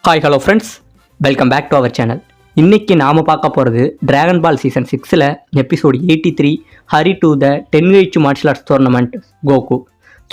Hi hello friends, welcome back to our channel. இன்றைக்கி நாம் பார்க்க போகிறது Dragon Ball season 6 episode 83 hurry to the 10 martial arts tournament Goku.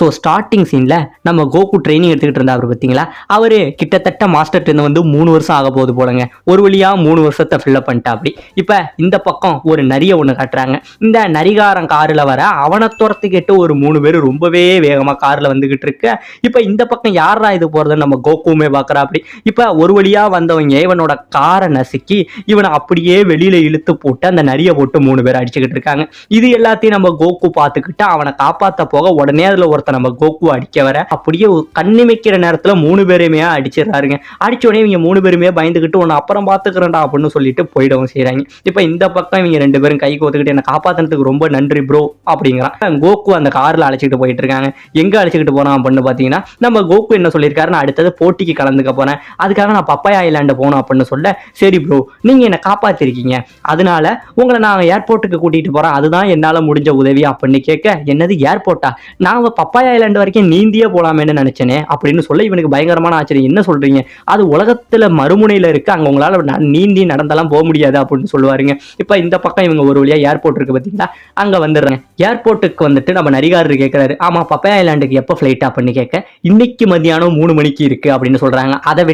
So starting சீனில் நம்ம Coco training எடுத்துக்கிட்டு இருந்தா அவர் பார்த்தீங்களா, அவர் கிட்டத்தட்ட மாஸ்டர்ட்டு வந்து 3 வருஷம் ஆக போகுது போலங்க. ஒரு வழியாக 3 வருஷத்தை ஃபில்லப் பண்ணிட்டா. அப்படி இப்போ இந்த பக்கம் ஒரு நரியை ஒன்று காட்டுறாங்க. இந்த நரிகாரன் காரில் வர அவனை துரத்துக்கிட்டு ஒரு 3 பேர் ரொம்பவே வேகமாக காரில் வந்துக்கிட்டு இருக்கு. இப்போ இந்த பக்கம் யாரா இது போகிறதுன்னு நம்ம கோகுவுமே பார்க்குறா. அப்படி இப்போ ஒரு வழியாக வந்தவங்க இவனோட காரை நசுக்கி இவனை அப்படியே வெளியில் இழுத்து போட்டு அந்த நரியை போட்டு 3 பேர் அடிச்சுக்கிட்டு இருக்காங்க. இது எல்லாத்தையும் நம்ம கோகு பார்த்துக்கிட்டு அவனை காப்பாற்ற போக உடனே அதில் நம்ம கோகு அடிக்க வர அப்படியே கண்ணிமைக்கிற நேரத்துல 3 பேருமே அடிச்சிடறாருங்க. அடிச்ச உடனே இவங்க 3 பேருமே பயந்துகிட்டு உன்னை அப்புறம் பாத்துக்கிறேன்டா அப்படின்னு சொல்லிட்டு போயிடவும் செய்யறாங்க. இப்ப இந்த பக்கம் இவங்க 2 பேரும் கை கோத்துக்கிட்டு என்ன காப்பாத்தினதுக்கு ரொம்ப நன்றி ப்ரோ அப்படிங்கிறான். கோகு அந்த கார்ல அழைச்சிட்டு போயிட்டு இருக்காங்க. எங்க அழைச்சிக்கிட்டு போறான் அப்படின்னு பாத்தீங்கன்னா, நம்ம கோகு என்ன சொல்லியிருக்காருன்னு அடுத்தது போட்டிக்கு கலந்துக்க போறேன், அதுக்காக நான் பப்பாயா ஐலாண்டு போகணும் அப்படின்னு சொல்ல, சரி ப்ரோ நீங்க என்ன காப்பாத்திருக்கீங்க, அதனால உங்களை நான் ஏர்போர்ட்டுக்கு கூட்டிட்டு போறேன், அதுதான் என்னால முடிஞ்ச உதவி அப்படின்னு கேட்க, என்னது ஏர்போர்ட்டா, நான் பப்பாயா ஐலாண்டு வரைக்கும் நீந்தியே போலாமேன்னு நினைச்சேனே அப்படின்னு சொல்ல இவனுக்கு பயங்கரமான ஆச்சரியம். என்ன சொல்றீங்க, அது உலகத்துல மறுமுனையில இருக்கு, அங்க உங்களால நீந்தி நடந்தெல்லாம் போக முடியாது அப்படின்னு சொல்லுவாருங்க. இப்ப இந்த பக்கம் இவங்க ஒரு வழியா ஏர்போர்ட் இருக்கு பாத்தீங்களா, அங்க வந்துடுறாங்க. ஏர்போர்ட்டுக்கு வந்துட்டு நம்ம நரிகாரர் கேட்கிறாரு, ஆமா பப்பாயா ஐலாண்டுக்கு எப்போ ஃபிளைட் அப்படின்னு கேட்க, இன்னைக்கு மதியானம் 3 மணிக்கு இருக்கு அப்படின்னு சொல்றாங்க. அதை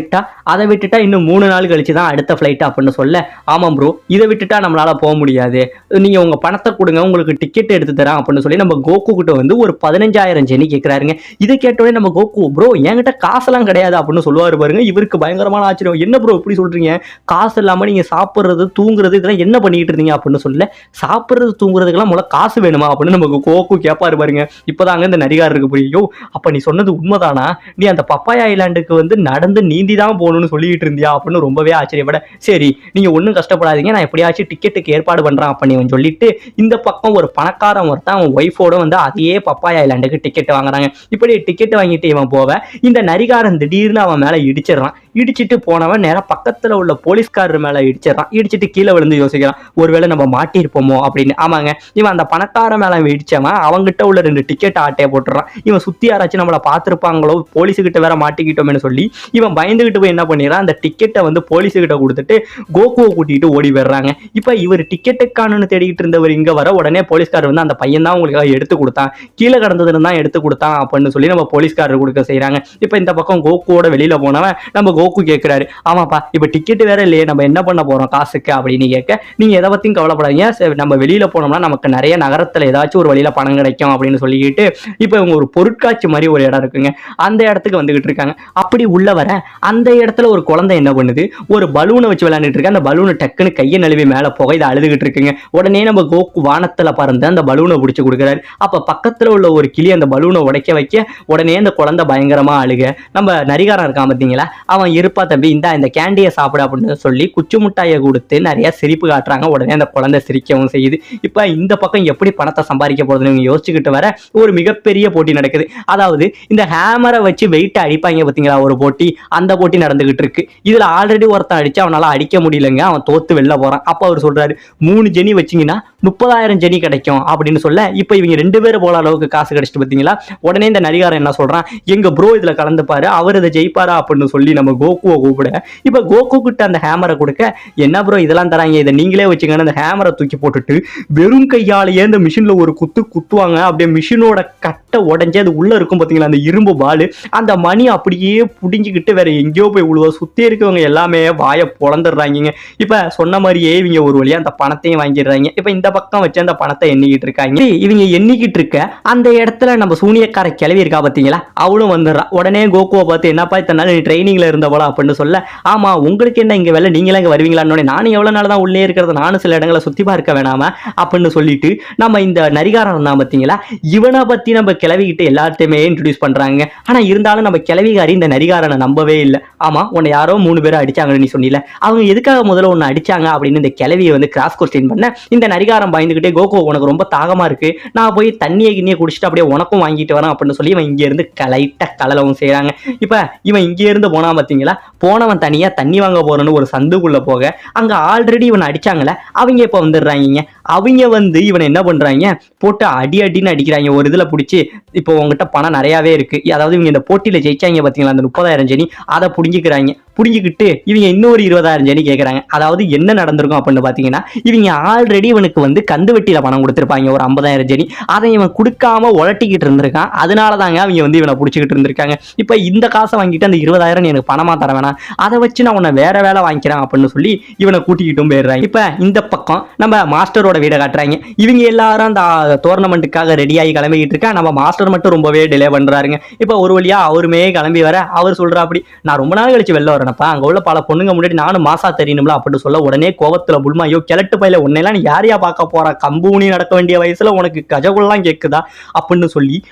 விட்டுட்டா இன்னும் 3 நாள் கழிச்சு தான் அடுத்த ஃபிளைட் அப்படின்னு சொல்ல, ஆமாம் ப்ரோ இதை விட்டுட்டா நம்மளால போக முடியாது, நீங்க உங்க பணத்தை கொடுங்க உங்களுக்கு டிக்கெட் எடுத்து தரேன் அப்படின்னு சொல்லி நம்ம கோகு கிட்ட வந்து ஒரு 15,000 ஜெனி கேட்கிறாருங்க. இதை கேட்டோடனே நம்ம கோகு, ப்ரோ என்கிட்ட காசெல்லாம் கிடையாது அப்படின்னு சொல்லுவாரு பாருங்க. இவருக்கு பயங்கரமான ஆச்சரியம், என்ன ப்ரோ இப்படி சொல்றீங்க, காசு இல்லாம நீங்க சாப்பிடுறது தூங்குறது இதெல்லாம் என்ன பண்ணிட்டு இருந்தீங்க அப்படின்னு சொல்ல, சாப்பிடுறது தூங்குறதுக்கெல்லாம் முதல்ல காசு வேணுமா அப்படின்னு நம்ம கோகு கேட்பாரு பாருங்க. இப்பதாங்க இந்த நரிகாரருக்கு புரியும், அப்ப நீ சொன்னது உண்மைதானா, நீ அந்த பப்பாயா ஐலாண்டுக்கு வந்து நடந்து நீந்தி தான் போகணும்னு சொல்லிட்டு இருந்தியா அப்படின்னு ரொம்பவே ஆச்சரியப்பட, சரி நீங்க ஒன்றும் கஷ்டப்படாதீங்க நான் எப்படியாச்சும் டிக்கெட்டுக்கு ஏற்பாடு பண்றேன் அப்படின்னு சொல்லிட்டு இந்த பக்கம் ஒரு பணக்காரன் ஒருத்தன் அவன் ஒய்ஃபோட வந்து அதே பப்பாயா ஐலாண்டுக்கு டிக்கெட் வாங்குறாங்க. இப்படி டிக்கெட் வாங்கிட்டு இவன் போவ இந்த நரிகாரன் திடீர்னு அவன் மேல இடிச்சிடறான். இடிச்சிட்டு போனவன் நேரம் பக்கத்துல உள்ள போலீஸ்காரர் மேல இடிச்சிடறான். இடிச்சிட்டு கீழே விழுந்து யோசிக்கிறான், ஒருவேளை நம்ம மாட்டிருப்போமோ அப்படின்னு. ஆமாங்க, இவன் அந்த பணக்கார மேல இடிச்சவன் அவங்கிட்ட உள்ள 2 டிக்கெட் ஆட்டையை போட்டுறான். இவன் சுத்தி யாராச்சும் நம்மளை பார்த்துருப்பாங்களோ, போலீஸுக்கிட்ட வேற மாட்டிக்கிட்டோம்னு சொல்லி இவன் பயந்துகிட்டு போய் என்ன பண்ணிடுறான், அந்த டிக்கெட்டை வந்து போலீஸுக்கிட்ட கொடுத்துட்டு கோகுவை கூட்டிட்டு ஓடி போயிடுறாங்க. இப்ப இவர் டிக்கெட்டுக்கானு தேடிக்கிட்டு இருந்தவர் இங்க வர உடனே போலீஸ்காரர் வந்து அந்த பையன் தான் உங்களுக்காக எடுத்து கொடுத்தான், கீழே கடந்ததுன்னு தான் எடுத்து கொடுத்தான் அப்படின்னு சொல்லி நம்ம போலீஸ்காரர் கொடுக்க செய்யறாங்க. இப்ப இந்த பக்கம் கோகுவோட வெளியில போனவன் நம்ம கோகு கேட்கிறாரு, ஆமாப்பா இப்ப டிக்கெட் வேற இல்லையே நம்ம என்ன பண்ண போறோம் காசுக்கு அப்படின்னு கேட்க, நீங்க எதை பத்தியும் கவலைப்படாதீங்க, நம்ம வெளியில போனோம்னா நமக்கு நிறைய நகரத்துல ஏதாச்சும் ஒரு வழியில பணம் கிடைக்கும் அப்படின்னு சொல்லிக்கிட்டு இப்ப இவங்க ஒரு பொருட்காட்சி மாதிரி ஒரு இடம் இருக்குங்க, அந்த இடத்துக்கு வந்துகிட்டு இருக்காங்க. அப்படி உள்ள வர அந்த இடத்துல ஒரு குழந்தை என்ன பண்ணுது, ஒரு பலூனை வச்சு விளையாண்டுட்டு இருக்கு. அந்த பலூனை டக்குன்னு கையை நழுவி மேல போக இதை அழுதுகிட்டு இருக்குங்க. உடனே நம்ம கோகு வானத்துல பறந்து அந்த பலூனை பிடிச்சு கொடுக்குறாரு. அப்ப பக்கத்துல உள்ள ஒரு கிளி அந்த பலூனை உடைக்க வைக்க உடனே அந்த குழந்தை பயங்கரமா அழுக, நம்ம நரிகாரன் இருக்கான் பார்த்தீங்களா, அவன் இருப்பா தம்பி இந்த கேண்டியை சாப்பிட அப்படின்னு சொல்லி குச்சி முட்டாயை கொடுத்து நிறைய சிரிப்பு காட்டுறாங்க. உடனே அந்த குழந்தை சிரிக்கவும் செய்யுது. இப்ப இந்த பக்கம் எப்படி பணத்தை சம்பாதிக்க போறதுன்னு யோசிச்சுக்கிட்டு வர ஒரு மிகப்பெரிய போட்டி நடக்குது. அதாவது இந்த ஹேமரை வச்சு வெயிட் அடிப்பாங்க பார்த்தீங்களா ஒரு போட்டி, அந்த போட்டி நடந்துகிட்டு இருக்கு. இதுல ஆல்ரெடி ஒருத்தன் அடிச்சு அவனால அடிக்க முடியலங்க, அவன் தோத்து வெளில போறான். அப்ப அவர் சொல்றாரு, 3 ஜெனி வச்சிங்கன்னா 30,000 ஜெனி கிடைக்கும் அப்படின்னு சொல்ல, இப்ப இவங்க 2 பேரும் போல அளவுக்கு காசு கிடைச்சிட்டு பார்த்தீங்களா. உடனே இந்த நரிகாரன் என்ன சொல்றான், எங்க ப்ரோ இதுல கலந்துப்பாரு அவர் இதை ஜெயிப்பாரா அப்படின்னு சொல்லி நம்ம கோகுவை கூப்பிட, இப்ப கோகு கிட்ட அந்த ஹேமரை கொடுக்க, என்ன ப்ரோ இதெல்லாம் தராங்க இதை நீங்களே வச்சுக்கன்னு அந்த ஹேமரை தூக்கி போட்டுட்டு வெறும் கையாலேயே அந்த மிஷின்ல ஒரு குத்துவாங்க. அப்படியே மிஷினோட கட்டை உடஞ்சி அது உள்ள இருக்கும் பாத்தீங்களா அந்த இரும்பு பால், அந்த மணி அப்படியே புடிஞ்சுக்கிட்டு வேற எங்கேயோ போய் விழுவா. சுத்தி இருக்கவங்க எல்லாமே வாயை பொழந்துடுறாங்க. இப்ப சொன்ன மாதிரியே இவங்க ஒரு வழியா அந்த பணத்தையும் வாங்கிடுறாங்க. இப்ப இந்த பக்கம் வச்சு அந்த பணத்தை எண்ணிக்கிட்டு இருக்காங்க. இவங்க எண்ணிக்கிட்டு இருக்க அந்த இடத்துல நம்ம சூனியக்கார கிளவி இருக்கா பாத்தீங்களா, அவளும் வந்துடுறா. உடனே கோகுவை பார்த்து, என்னப்பா இத்தனை நாள் நீ ட்ரைனிங்ல இருந்தவளா அப்படின்னு சொல்ல, ஆமா உங்களுக்கு என்ன இங்க வேலை, நீங்களா இங்க வருவீங்களான்னு, நானும் எவ்வளவு நாள் தான் உள்ளே இருக்கிறது, நானும் சில இடங்களை சுத்தி பார்க்க வேணாமா அப்படின்னு சொல்லிட்டு நம்ம இந்த நரிகாரன் தான் பாத்தீங்களா, இவனை பத்தி நம்ம கிளவிக்கிட்டு எல்லாத்தையுமே இன்ட்ரோடியூஸ் பண்றாங்க. ஆனா இருந்தாலும் நம்ம கிளவிகாரி இந்த நரிகாரனை நம்பவே இல்லை. ஆமா உன்னை யாரோ 3 பேரை அடிச்சாங்கன்னு நீ சொன்னீல, அவங்க எதுக்காக முதல்ல ஒன்னு அடிச்சாங்க அப்படின்னு இந்த கிளவியை வந்து கிராஸ் கொஸ்டின் பண்ண, இந்த நரிகாரம் பயந்துகிட்டே, கோகு உனக்கு ரொம்ப தாகமா இருக்கு, நான் போய் தண்ணியை கிண்ணியை குடிச்சிட்டு அப்படியே உனக்கும் வாங்கிட்டு வரேன் அப்படின்னு சொல்லி இவன் இங்க இருந்து லைட்டா கலலவும் செய்யறாங்க. இப்ப இவன் இங்க இருந்து போனா பாத்தீங்களா, பார்த்தீங்களா, போனவன் தனியா தண்ணி வாங்க போறேன்னு ஒரு சந்துக்குள்ள போக அங்க ஆல்ரெடி இவனை அடிச்சாங்கல்ல, அவங்க இப்ப வந்துடுறாங்க. அவங்க வந்து இவனை என்ன பண்றாங்க, போட்டு அடின்னு அடிக்கிறாங்க. ஒரு இதுல பிடிச்சி, இப்போ உங்ககிட்ட பணம் நிறையாவே இருக்கு, அதாவது இவங்க இந்த போட்டியில ஜெயிச்சாங்க பாத்தீங்களா, அந்த 30,000 ஜெனி அதை புடிங்கிக்கிறாங்க. புடிங்கிக்கிட்டு இவங்க இன்னொரு 20,000 ஜெனி கேட்கறாங்க. அதாவது என்ன நடந்திருக்கும் அப்படின்னு பாத்தீங்கன்னா, இவங்க ஆல்ரெடி இவனுக்கு வந்து கந்து வெட்டியில பணம் கொடுத்திருப்பாங்க ஒரு 50,000 ஜெனி. அதை இவன் கொடுக்காம உழட்டிக்கிட்டு இருந்திருக்கான். அதனாலதாங்க அவங்க வந்து இவனை பிடிச்சிக்கிட்டு இருந்திருக்காங்க. இப்ப இந்த காசை வாங்கிட்டு அந்த 20,000 எனக்கு பணமா தர வேணாம், அதை வச்சு நான் உன்னை வேற வேலை வாங்கிக்கிறேன் அப்படின்னு சொல்லி இவனை கூட்டிக்கிட்டும் போயிடுறாங்க. இப்ப இந்த பக்கம் நம்ம மாஸ்டரோட வீடை காட்டுறாங்க. இவங்க எல்லாரும் அந்த டோர்னமெண்ட்டுக்காக ரெடி ஆகி கிளம்பிக்கிட்டு இருக்கா. நம்ம மாஸ்டர் மட்டும் ரொம்பவே டிலே பண்றாருங்க. இப்ப ஒரு வழியா அவருமே கிளம்பி வர அவர் சொல்றா, அப்படி நான் ரொம்ப நாள் கழிச்சு வெளில வரேனப்பா, அங்க உள்ள பல பொண்ணுங்க முன்னாடி நானும் மாசா தெரியணும்ல அப்படின்னு சொல்ல, உடனே கோவத்துல புல்மா, ஐயோ கிழட்டு பையில உன்னையெல்லாம் நீ யாரையா பார்க்க போற, கம்பூனி நடக்க வேண்டிய வயசுல உனக்கு கஜகுல்லாம் கேக்குதா அப்படின்னு சொல்லி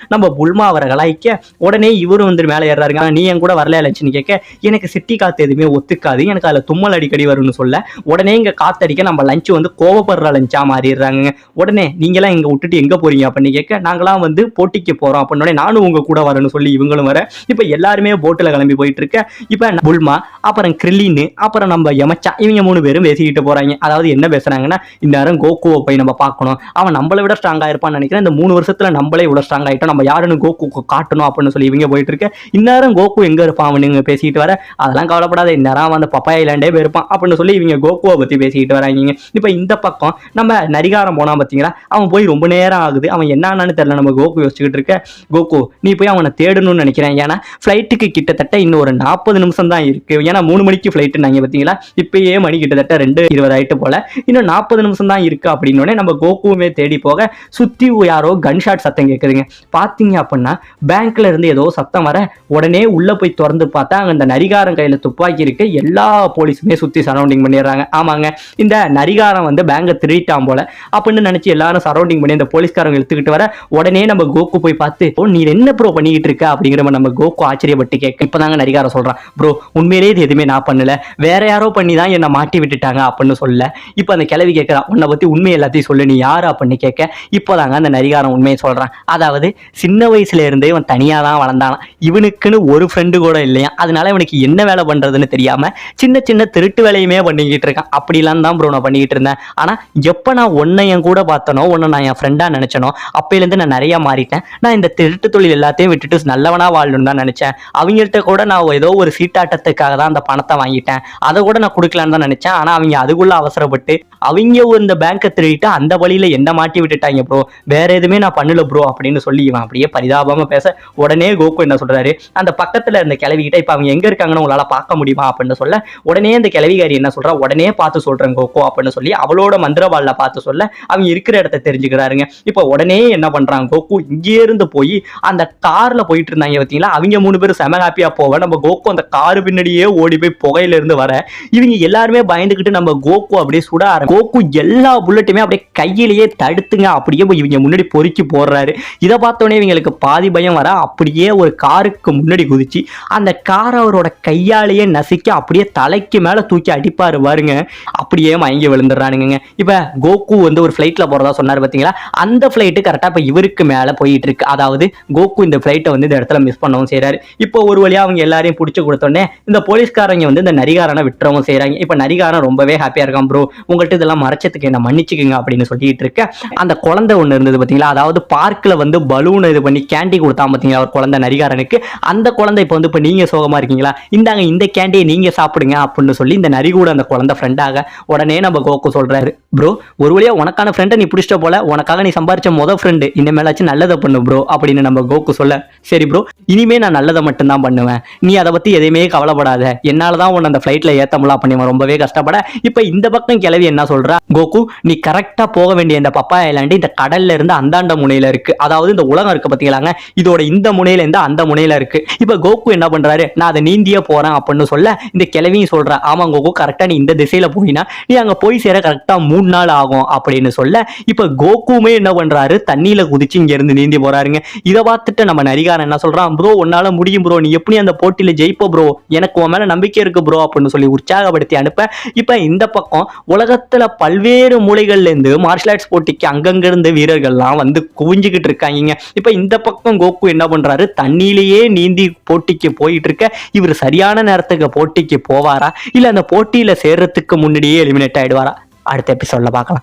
நம்ம புல்மா அவரை கலாய்க்க, உடனே இவரும் வந்து மேலே ஏறாருங்க. நீ என் கூட வரல லட்சுன்னு கேட்க, எனக்கு சிட்டி காத்து எதுவுமே ஒத்துக்காது, எனக்கு அதுல தும்மல் அடிக்கடி வரும்னு சொல்ல, உடனே இங்க காத்தடிக்க நம்ம லஞ்ச் வந்து கோவப்படுற லஞ்சா மாறிடுறாங்க. உடனே நீங்களாம் இங்க விட்டுட்டு எங்க போறீங்க அப்படின்னு கேட்க, நாங்களாம் வந்து போட்டிக்கு போறோம் அப்படின்னு, நானும் உங்க கூட வரேன்னு சொல்லி இவங்களும் வர, இப்ப எல்லாருமே போட்டுல கிளம்பி போயிட்டு இருக்க. இப்ப புல்மா, அப்புறம் கிரில்லின்னு, அப்புறம் நம்ம யமச்சா, இவங்க 3 பேரும் பேசிக்கிட்டு போறாங்க. அதாவது என்ன பேசுறாங்கன்னா, இந்த நேரம் கோகுவை போய் நம்ம பார்க்கணும், அவன் நம்மளை விட ஸ்ட்ராங்கா இருப்பான்னு நினைக்கிறேன், இந்த 3 வருஷத்துல நம்மளே இவ்வளவு ஸ்ட்ராங் ஆயிட்டோம், நம்ம யாருன்னு கோகுக்கு காட்டணும் அப்படின்னு சொல்லி இவங்க போயிட்டு இருக்க. இந்நேரம் கோகு எங்க இருப்பான் அவனுங்க பேசிட்டு வர, அதெல்லாம் கவலைப்படாத, இந்நேரம் வந்து பப்பாயா ஐலாண்டே போயிருப்பான் அப்படின்னு சொல்லி இவங்க கோகுவை பத்தி பேசிக்கிட்டு வராங்க. இப்ப இந்த பக்கம் நம்ம நரிகாரம் போனா பாத்தீங்களா, அவன் போய் ரொம்ப நேரம் ஆகுது, அவன் என்னன்னு தெரியல. நம்ம கோகு யோசிச்சுக்கிட்டு இருக்க, கோகு நீ போய் அவனை தேடணும்னு நினைக்கிறேன், ஏன்னா ஃபிளைட்டுக்கு கிட்டத்தட்ட இன்னும் ஒரு 40 நிமிஷம் தான் இருக்கு, ஏன்னா 3 மணிக்கு ஃபிளைட் நாங்க பாத்தீங்களா, இப்பயே மணி கிட்டத்தட்ட 2:20 ஆயிட்டு போல, இன்னும் 40 நிமிஷம் தான் இருக்கு அப்படின்னு நம்ம கோகுவுமே தேடி போக, சுத்தி யாரோ கன்ஷாட் சத்தம் கேட்குதுங்க. பாத்தீங்க அப்படின்னா பேங்க்ல இருந்து ஏதோ சத்தம் வர, உடனே உள்ள போய் திறந்து பார்த்தா அங்க இந்த நரிகாரம் கையில துப்பாக்கி இருக்கு. எல்லா போலீஸுமே சுத்தி சரௌண்டிங் பண்ணிடுறாங்க. ஆமாங்க, இந்த நரிகாரம் வந்து பேங்கை திருடிட்டான் போல அப்படின்னு நினைச்சு எல்லாரும் சரௌண்டிங் பண்ணி இந்த போலீஸ்காரங்க எடுத்துக்கிட்டு வர, உடனே நம்ம கோகு போய் பார்த்து, நீ என்ன ப்ரோ பண்ணிக்கிட்டு இருக்க அப்படிங்கிற நம்ம கோகு ஆச்சரியப்பட்டு கேட்க, இப்பதாங்க நரிகாரம் சொல்றான், ப்ரோ உண்மையிலேயே இது எதுவுமே நான் பண்ணல, வேற யாரோ பண்ணி தான் என்னை மாட்டி விட்டுட்டாங்க அப்படின்னு சொல்ல, இப்ப அந்த கிழவி கேட்கறான், உன்னை பத்தி உண்மை எல்லாத்தையும் சொல்லு, நீ யாரு அப்படின்னு கேட்க, இப்போதாங்க அந்த நரிகாரம் உண்மையை சொல்றான். அதாவது சின்ன வயசுல இருந்தே இவன் தனியா தான் வளர்ந்தான், இவனுக்குன்னு ஒரு ஃப்ரெண்டு கூட இல்லையா, அதனால இவனுக்கு என்ன வேலை பண்றதுன்னு தெரியாம சின்ன சின்ன திருட்டு வேலையுமே பண்ணிக்கிட்டு இருக்கான். அப்படிலாம் தான் ப்ரோ நான் பண்ணிக்கிட்டு இருந்தேன். ஆனா எப்ப நான் உன்னை என் கூட பார்த்தனோ, உன்னை நான் என் ஃப்ரெண்டா நினைச்சனோ, அப்பையிலேருந்து நான் நிறைய மாறிட்டேன். நான் இந்த திருட்டு தொழில் எல்லாத்தையும் விட்டுட்டு நல்லவனா வாழணும்னு தான் நினைச்சேன். அவங்கள்ட்ட கூட நான் ஏதோ ஒரு சீட்டாட்டத்துக்காக தான் அந்த பணத்தை வாங்கிட்டேன், அதை கூட நான் கொடுக்கலான்னு தான் நினைச்சேன். ஆனா அவங்க அதுக்குள்ள அவசரப்பட்டு அவங்க இந்த பேங்கை திருடிட்டு அந்த வழியில என்ன மாட்டி விட்டுட்டாங்க ப்ரோ, வேற எதுவுமே நான் பண்ணல ப்ரோ அப்படின்னு சொல்லி இவன் அப்படியே பரிதாபமா பேச, உடனே கோகு என்ன சொல்றாரு, அந்த பக்கத்துல இருந்த கிழவிகிட்ட இப்ப அவங்க எங்க இருக்காங்கன்னு உங்களால பார்க்க முடியுமா அப்படின்னு சொல்ல, உடனே அந்த கிழவிகாரி என்ன சொல்றா, உடனே பார்த்து சொல்றேன் கோகு அப்படின்னு சொல்லி அவளோட மந்திரவாள்ல பார்த்து சொல்ல, அவங்க இருக்கிற இடத்த தெரிஞ்சுக்கிறாருங்க. இப்ப உடனே என்ன பண்றாங்க, கோகு இங்கே இருந்து போய் அந்த கார்ல போயிட்டு இருந்தாங்க பார்த்தீங்களா, அவங்க 3 பேரும் செம ஹாப்பியா போவ, நம்ம கோகு அந்த கார் பின்னாடியே ஓடி போய் புகையில இருந்து வர, இவங்க எல்லாருமே பயந்துகிட்டு நம்ம கோகு அப்படியே சுட கோகு எல்லா புல்லட்டுமே அப்படியே கையிலேயே தடுத்துங்க அப்படியே போய் இவங்க முன்னாடி பொறுக்கி போடுறாரு. இதை பார்த்தோன்னே இவங்களுக்கு பாதி பயம் வர, அப்படியே ஒரு காருக்கு முன்னாடி குதிச்சு அந்த கார் அவரோட கையாலேயே நசிக்க அப்படியே தலைக்கு மேல தூக்கி அடிப்பாரு பாருங்க, அப்படியே மயங்கி விழுந்துடுறானுங்க. இப்ப கோகு வந்து ஒரு ஃபிளைட்ல போறதா சொன்னாரு பாத்தீங்களா, அந்த ஃபிளைட்டு கரெக்டா இப்ப இவருக்கு மேல போயிட்டு இருக்கு. அதாவது கோகு இந்த ஃபிளைட்டை வந்து இந்த இடத்துல மிஸ் பண்ணவும் செய்யறாரு. இப்போ ஒரு வழியா அவங்க எல்லாரையும் பிடிச்சு கொடுத்தோடனே இந்த போலீஸ்காரங்க வந்து இந்த நரிகாரனை விட்டுறவும் செய்யறாங்க. இப்ப நரிகாரன் ரொம்பவே ஹாப்பியா இருக்கான், ப்ரோ உங்கள்கிட்ட இதெல்லாம் மறைச்சதுக்கு என்ன மன்னிச்சுக்குங்க அப்படின்னு சொல்லிட்டு இருக்க. அந்த குழந்தை ஒண்ணு இருந்தது பாத்தீங்களா, அதாவது பார்க்ல வந்து பலூன் இது பண்ணி கேண்டி கொடுத்தான் பாத்தீங்களா ஒரு குழந்தை நரிகாரனுக்கு, அந்த குழந்தை இப்ப வந்து இப்ப நீங்க சோகமா இருக்கீங்களா, இந்தாங்க இந்த கேண்டியை நீங்க சாப்பிடுங்க அப்படின்னு சொல்லி இந்த நரி கூட அந்த குழந்தை ஃப்ரெண்டாக. உடனே நம்ம கோகு சொல்றாரு, ப்ரோ ஒரு வழியா உனக்கான ஃப்ரெண்டை நீ பிடிச்சிட்ட போல, உனக்காக நீ சம்பாரிச்ச மொதல் ஃப்ரெண்டு, இனிமேலாச்சும் நல்லதை பண்ணு ப்ரோ அப்படின்னு நம்ம கோகு சொல்ல, சரி ப்ரோ இனிமே நான் நல்லதை மட்டும் தான் பண்ணுவேன், நீ அதை பத்தி எதையுமே கவலைப்படாத, என்னாலதான் உன்னை அந்த ஃபிளைட்ல ஏத்தமுலா பண்ணி ரொம்பவே கஷ்டப்பட. இப்ப இந்த பக்கம் கிளவி என்ன சொல்றா, கோகு நீ கரெக்டா போக வேண்டிய இந்த பப்பாயா ஐலாண்டு இந்த கடல்ல இருந்து அந்தாண்ட முனையில இருக்கு, அதாவது இந்த உலகம் இருக்கு பாத்தீங்களாங்க, இதோட இந்த முனையில இருந்து அந்த முனையில இருக்கு. இப்ப கோகு என்ன பண்றாரு, நான் அதை நீந்தியே போறேன் அப்படின்னு சொல்ல, இந்த கிளவியும் சொல்றா, ஆமா கோகு கரெக்டா நீ இந்த திசையில போயினா நீ அங்க போய் சேர கரெக்டா 3 நாள் ஆகும் அப்படின்னு சொல்ல, இப்ப கோகுமே என்ன பண்றாரு, தண்ணியில குதிச்சு இங்க இருந்து நீந்தி போறாருங்க. இதை பார்த்துட்டு நம்ம நரிகாரன் என்ன சொல்றான், ப்ரோ உன்னால முடியும் ப்ரோ, நீ எப்படி அந்த போட்டியில ஜெயிப்ப ப்ரோ, எனக்கு உன் மேல நம்பிக்கை இருக்கு ப்ரோ அப்படின்னு சொல்லி உற்சாகப்படுத்தி அனுப்ப, இப்ப இந்த பக்கம் உலகத்துல பல்வேறு மூலைகள்ல இருந்து மார்ஷல் ஆர்ட்ஸ் போட்டிக்கு அங்கங்க இருந்து வீரர்கள்லாம் வந்து குவிஞ்சுக்கிட்டு இருக்காங்க. இப்ப இந்த பக்கம் கோகு என்ன பண்றாரு, தண்ணியிலேயே நீந்தி போட்டிக்கு போயிட்டு இருக்க, இவர் சரியான நேரத்துக்கு போட்டிக்கு போவாரா இல்லை அந்த போட்டியில் சேர்றதுக்கு முன்னாடியே எலிமினேட் ஆகிடுவாரா? அடுத்த எபிசோடில் பார்க்கலாம்.